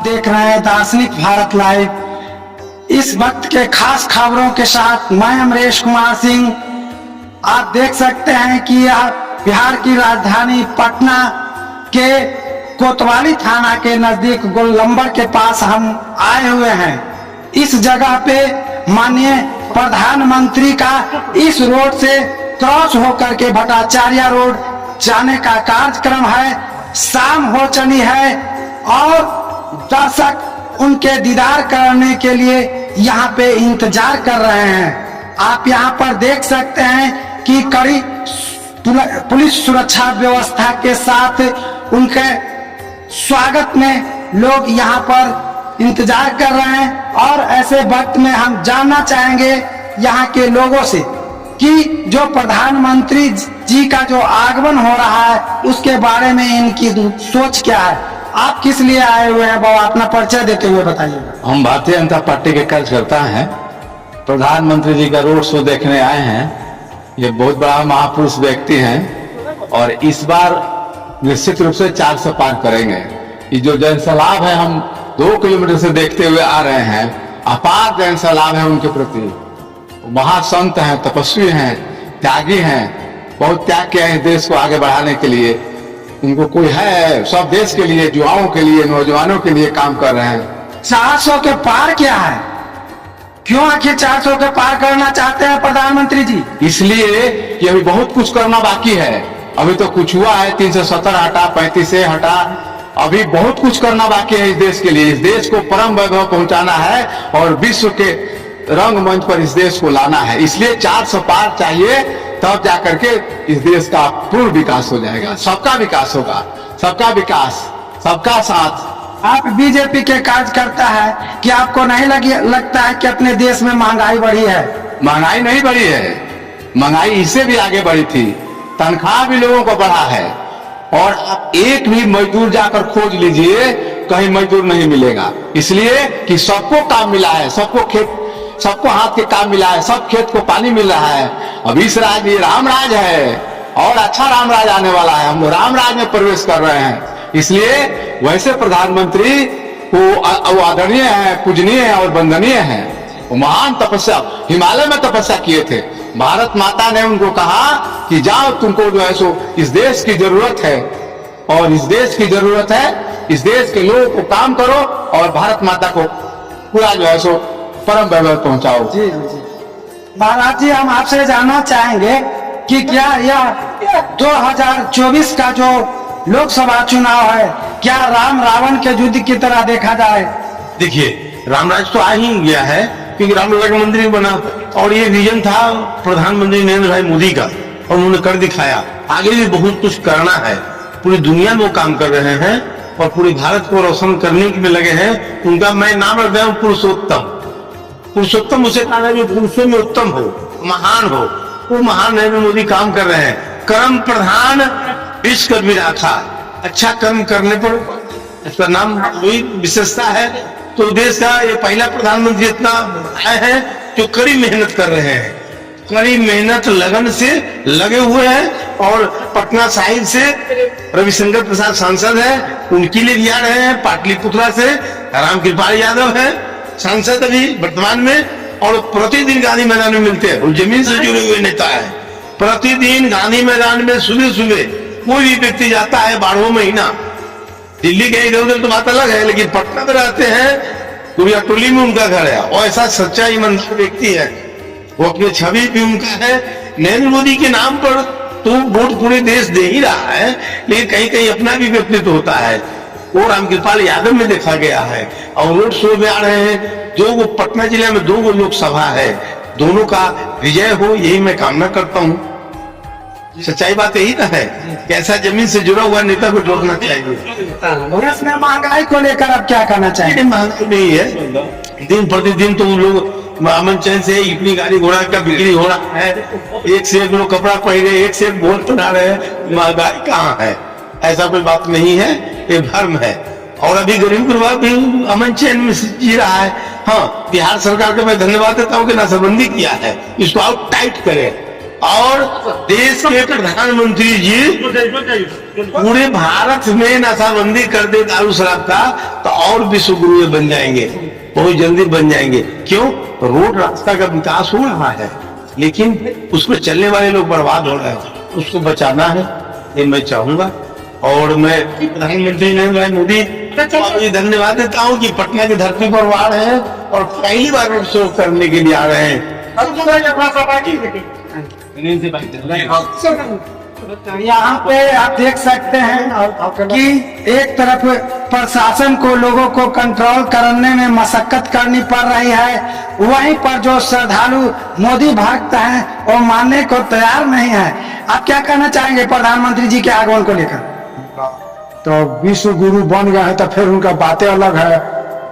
देख रहे हैं दार्शनिक भारत लाइव। इस वक्त के खास खबरों के साथ मैं अमरेश कुमार सिंह। आप देख सकते हैं कि यह बिहार की राजधानी पटना के कोतवाली थाना के नजदीक गोलंबर के पास हम आए हुए हैं। इस जगह पे माननीय प्रधानमंत्री का इस रोड से क्रॉस होकर के भट्टाचार्य रोड जाने का कार्यक्रम है। शाम हो चली है और दर्शक उनके दीदार करने के लिए यहाँ पे इंतजार कर रहे हैं। आप यहाँ पर देख सकते हैं कि कड़ी पुलिस सुरक्षा व्यवस्था के साथ उनके स्वागत में लोग यहाँ पर इंतजार कर रहे हैं। और ऐसे वक्त में हम जानना चाहेंगे यहाँ के लोगों से कि जो प्रधानमंत्री जी का जो आगमन हो रहा है उसके बारे में इनकी सोच क्या है। आप किस लिए आए हुए हैं बाबा, अपना परिचय देते हुए बताइएगा। हम भारतीय जनता पार्टी के कार्यकर्ता हैं। प्रधानमंत्री जी का रोड शो देखने आए हैं। ये बहुत बड़ा महापुरुष व्यक्ति हैं और इस बार निश्चित रूप से 400 पार करेंगे। ये जो जनसैलाब है हम 2 किलोमीटर से देखते हुए आ रहे हैं। अपार जनसैलाब है उनके प्रति। महासंत हैं, तपस्वी हैं, त्यागी हैं, बहुत त्याग किया है देश को आगे बढ़ाने के लिए। उनको कोई है, सब देश के लिए, युवाओं के लिए, नौजवानों के लिए काम कर रहे हैं। 400 के पार क्या है? क्यों आखिर 400 के पार करना चाहते हैं प्रधानमंत्री जी? इसलिए कि अभी बहुत कुछ करना बाकी है। अभी तो कुछ हुआ है, 370 हटा, 35 हटा, अभी बहुत कुछ करना बाकी है इस देश के लिए। इस देश को परम वैभव पहुंचाना है और विश्व के रंगमंच पर इस देश को लाना है। इसलिए 400 पार चाहिए, तब जाकर के इस देश का पूर्ण विकास हो जाएगा। सबका विकास होगा, सबका विकास, सबका साथ। आप बीजेपी के कार्यकर्ता है कि आपको नहीं लगता है कि अपने देश में महंगाई बढ़ी है? महंगाई नहीं बढ़ी है, महंगाई इससे भी आगे बढ़ी थी। तनख्वाह भी लोगों को बढ़ा है और आप एक भी मजदूर जाकर खोज लीजिए, कहीं मजदूर नहीं मिलेगा। इसलिए कि सबको काम मिला है, सबको हाथ के काम मिला है, सब खेत को पानी मिल रहा है। अब इस राज ये राम राज है और अच्छा राम राज आने वाला है। हम राम राज में प्रवेश कर रहे हैं। इसलिए वैसे प्रधानमंत्री वो आदरणीय है, पूजनीय है और वंदनीय है। वो महान तपस्या हिमालय में तपस्या किए थे। भारत माता ने उनको कहा कि जाओ, तुमको जो है सो इस देश की जरूरत है और इस देश की जरूरत है, इस देश के लोगों को काम करो और भारत माता को पूरा जो है सो परम वैभव पहुंचाओ। जी जी महाराज जी, हम आपसे जानना चाहेंगे कि क्या यह 2024 का जो लोकसभा चुनाव है, क्या राम रावण के युद्ध की तरह देखा जाए? देखिए, रामराज तो आ ही गया है क्योंकि रामलला का मंदिर बना और ये विजन था प्रधानमंत्री नरेंद्र भाई मोदी का और उन्होंने कर दिखाया। आगे भी बहुत कुछ करना है। पूरी दुनिया में वो काम कर रहे हैं और पूरे भारत को रोशन करने में लगे हैं। उनका मैं नाम रख दिया हूं पुरुषोत्तम। पुरुषोत्तम उसे कहा है जो पुरुषों में उत्तम हो, महान हो। वो महान नरेंद्र मोदी काम कर रहे हैं। कर्म प्रधान विश्व विराथा। अच्छा कर्म करने पर इसका नाम वही विशेषता है। तो देश का ये पहला प्रधानमंत्री इतना है जो कड़ी मेहनत कर रहे हैं, कड़ी मेहनत लगन से लगे हुए हैं। और पटना साहिब से रविशंकर प्रसाद सांसद है, उनके लिए भी आ रहे हैं। पाटलिपुत्रा से रामकृपाल यादव है सांसद अभी वर्तमान में और प्रतिदिन गांधी मैदान में मिलते हैं। वो जमीन से जुड़े हुए नेता है। प्रतिदिन गांधी मैदान में सुबह सुबह कोई भी व्यक्ति जाता है। 12वां महीना दिल्ली के इधर उधर तो बात अलग है, लेकिन पटना में रहते हैं। गुड़िया टोली में उनका घर है और ऐसा सच्चा ईमानदार व्यक्ति है। वो अपनी छवि भी उनका है। नरेंद्र मोदी के नाम पर तो वोट पूरे देश दे ही रहा है, लेकिन कहीं कहीं अपना भी व्यक्तित्व होता है। वो रामकृपाल यादव में देखा गया है और रोड शो में आ रहे हैं। जो पटना जिले में 2 लोकसभा है, दोनों का विजय हो, यही मैं कामना करता हूँ। सच्चाई बात यही ना है कि ऐसा जमीन से जुड़ा हुआ नेता को जोड़ना चाहिए। इसमें महंगाई को लेकर आप क्या कहना चाहिए? महंगाई नहीं है, दिन प्रतिदिन तो लोग अमन चैन से इतनी गाड़ी घोड़ा का बिक्री हो रहा है। एक से एक लोग कपड़ा पहन रहे, एक से एक बोल बना रहे हैं। महंगाई कहाँ है? ऐसा कोई बात नहीं है, ये भ्रम है। और अभी गरीब परिवार भी अमन चैन में जी रहा है। हाँ, बिहार सरकार को मैं धन्यवाद देता हूँ कि नाशाबंदी किया है, इसको और टाइट करे और देश के प्रधानमंत्री जी पूरे भारत में नशाबंदी कर दे दारू शराब का तो और विश्व गुरु बन जाएंगे, बहुत जल्दी बन जाएंगे। क्यों? रोड रास्ता का विकास हो रहा है, लेकिन उसमें चलने वाले लोग बर्बाद हो रहे हैं। उसको बचाना है, ये मैं चाहूंगा। और मैं प्रधानमंत्री नरेंद्र भाई मोदी को धन्यवाद देता हूँ कि पटना की धरती पर वो आ रहे हैं और पहली बार रोड शो करने के लिए आ रहे हैं। यहाँ पे आप देख सकते हैं कि एक तरफ प्रशासन को लोगों को कंट्रोल करने में मशक्कत करनी पड़ रही है, वहीं पर जो श्रद्धालु मोदी भक्त हैं वो मानने को तैयार नहीं है। आप क्या कहना चाहेंगे प्रधानमंत्री जी के आगमन को लेकर? तो विश्व गुरु बन गए हैं तो फिर उनका बातें अलग है।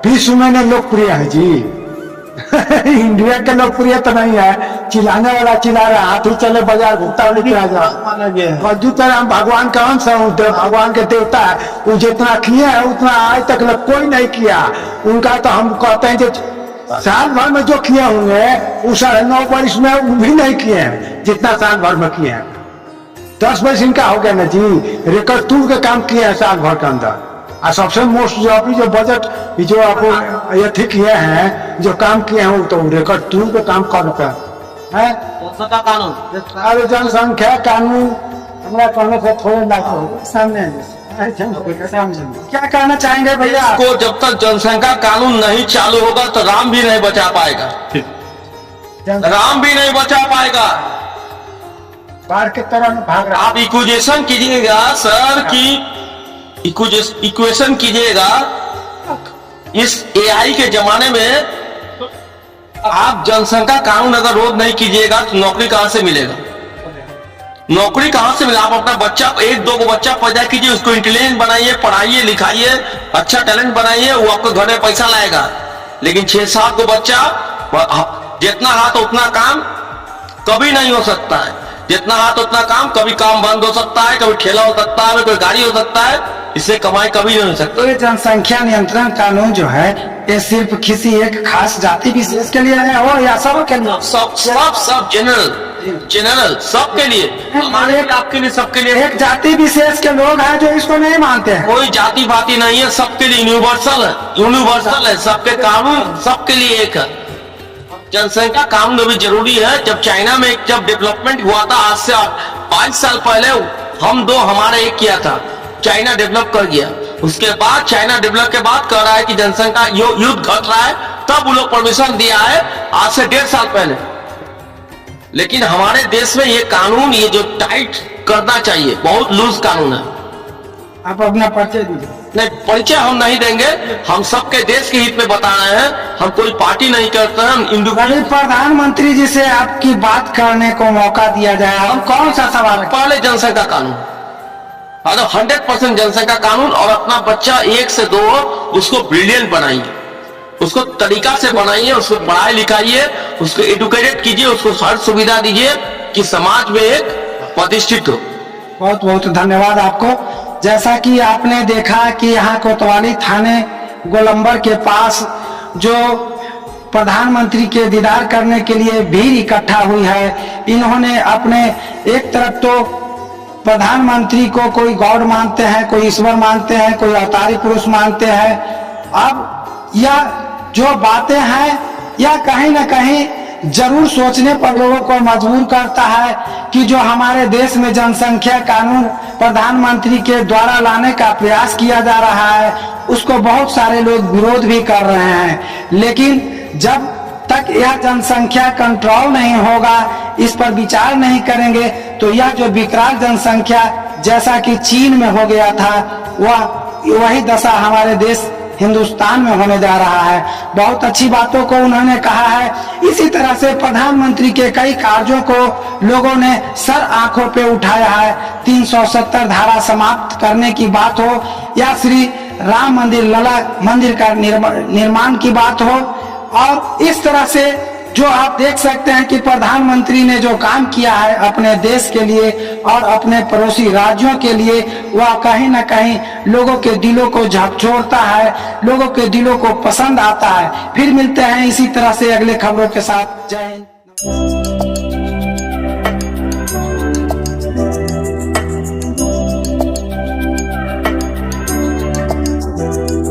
विश्व में ना लोकप्रिय है जी इंडिया के लोकप्रिय तो नहीं है। चिल्लाने वाला चिल्ला रहा, हाथी चले बाजार घूमता लेके आ जाओ। और तरह हम भगवान का अंश है, भगवान के देवता है। वो जितना किया है उतना आज तक कोई नहीं किया। उनका तो हम कहते हैं जो साल भर में जो किए होंगे वो 9.5 वर्ष में वो भी नहीं किए हैं जितना साल भर में किए हैं। 10 वर्ष इनका हो गया ना जी, रिकॉर्ड तोड़ के काम किए हैं साल भर के अंदर। और सबसे मोस्ट जो अभी जो बजट जो आपको ये ठीक किए हैं, जो काम किए हैं वो तो रिकॉर्ड तोड़ के काम करते हैं। अरे जनसंख्या कानून हमारा कहने से थोड़े लाख सामने क्या कहना चाहेंगे भैया? को जब तक जनसंख्या कानून नहीं चालू होगा तो राम भी नहीं बचा पाएगा, राम भी नहीं बचा पाएगा। बाढ़ के तरह भाग रहा। आप इक्वेशन कीजिएगा सर की इक्वेशन कीजिएगा। इस एआई के जमाने में आप जनसंख्या कानून अगर रोध नहीं कीजिएगा तो नौकरी कहां से मिलेगा? नौकरी कहां से मिलेगा? आप अपना बच्चा 1-2 को बच्चा पैदा कीजिए, उसको इंटेलिजेंट बनाइए, पढ़ाइए लिखाइए, अच्छा टैलेंट बनाइए, वो आपको घर में पैसा लाएगा। लेकिन 6-7 को बच्चा, जितना हाथ उतना काम कभी नहीं हो सकता है। जितना हाथ उतना काम, कभी काम बंद हो सकता है, कभी ठेला हो सकता है, कोई गाड़ी हो सकता है, इससे कमाई कभी नहीं हो सकती। तो ये जनसंख्या नियंत्रण कानून जो है ये सिर्फ किसी एक खास जाति विशेष के लिए है हो या सब के लिए? सब जनरल सबके लिए, हमारे आपके लिए, सबके लिए। एक जाति विशेष के लोग हैं जो इसको नहीं मानते हैं। कोई जाति पाति नहीं है, सबके लिए यूनिवर्सल है, यूनिवर्सल है। सबके कानून सबके लिए एक है। जनसंख्या कानून अभी जरूरी है। जब चाइना में जब डेवलपमेंट हुआ था आज से 5 साल पहले, हमारे एक किया था, चाइना डेवलप कर गया। उसके बाद चाइना डेवलप के बाद कह रहा है कि जनसंख्या युद्ध घट रहा है, तब वो लोग परमिशन दिया है आज से 1.5 साल पहले। लेकिन हमारे देश में ये कानून, ये जो टाइट करना चाहिए, बहुत लूज कानून है। आप अपना परिचय दीजिए। नहीं, परिचय हम नहीं देंगे, हम सबके देश के हित में बता रहे हैं। हम कोई पार्टी नहीं करते हैं, हम इंडिविजुअल। प्रधानमंत्री जी से आपकी बात करने को मौका दिया जाए, हम कौन सा सवाल है? पहले जनसंख्या कानून, 100% जनसंख्या कानून। और अपना बच्चा 1 से 2 उसको ब्रिलियंट बनाइए, उसको तरीका से बनाइए, उसको पढ़ाई लिखाइए, उसको एडुकेटेड कीजिए, उसको हर सुविधा दीजिए कि समाज में एक प्रतिष्ठित हो। बहुत बहुत धन्यवाद आपको। जैसा कि आपने देखा कि यहाँ कोतवाली थाने गोलंबर के पास जो प्रधानमंत्री के दीदार करने के लिए भीड़ इकट्ठा हुई है, इन्होंने अपने एक तरफ तो प्रधानमंत्री को कोई गॉड मानते हैं, कोई ईश्वर मानते हैं, कोई अवतारी पुरुष मानते हैं। अब यह जो बातें हैं यह कहीं ना कहीं जरूर सोचने पर लोगों को मजबूर करता है कि जो हमारे देश में जनसंख्या कानून प्रधानमंत्री के द्वारा लाने का प्रयास किया जा रहा है, उसको बहुत सारे लोग विरोध भी कर रहे हैं। लेकिन जब तक यह जनसंख्या कंट्रोल नहीं होगा, इस पर विचार नहीं करेंगे, तो यह जो विकराल जनसंख्या जैसा कि चीन में हो गया था, वही दशा हमारे देश हिंदुस्तान में होने जा रहा है। बहुत अच्छी बातों को उन्होंने कहा है। इसी तरह से प्रधानमंत्री के कई कार्यों को लोगों ने सर आंखों पे उठाया है। 370 धारा समाप्त करने की बात हो या श्री राम मंदिर लला मंदिर का निर्माण की बात हो, और इस तरह से जो आप देख सकते हैं कि प्रधानमंत्री ने जो काम किया है अपने देश के लिए और अपने पड़ोसी राज्यों के लिए, वह कहीं ना कहीं लोगों के दिलों को झकझोरता है, लोगों के दिलों को पसंद आता है। फिर मिलते हैं इसी तरह से अगले खबरों के साथ। जय हिंद।